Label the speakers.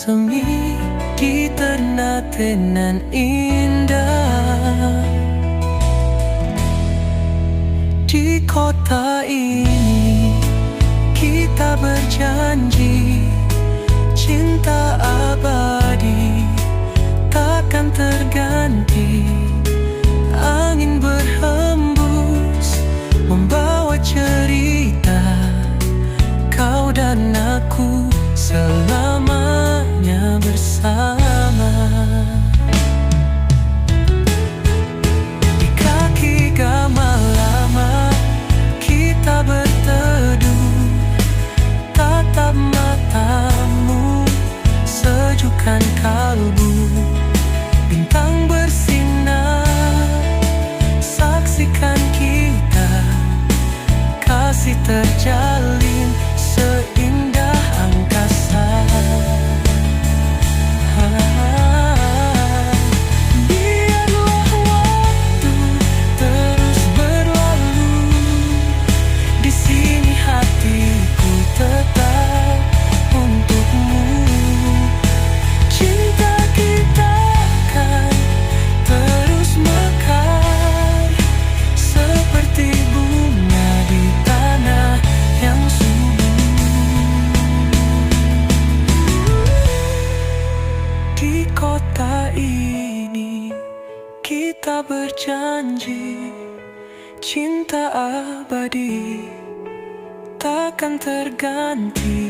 Speaker 1: semi di Ternate nan indah. Di kota ini kita berjanji cinta abadi takkan terganti. Angin berhembus membawa cerita kau dan aku selamanya bersama. Di kaki gamal lama kita berteduh, tatap matamu sejukkan kalbu. Bintang bersinar, saksikan kita, kasih terjalin seindah angkasa. Biarlah waktu terus berlalu, di sini hatiku tetap untukmu. Cinta kita kan terus mekar seperti bunga di tanah yang subur. Di kota ini kita berjanji cinta abadi takkan terganti.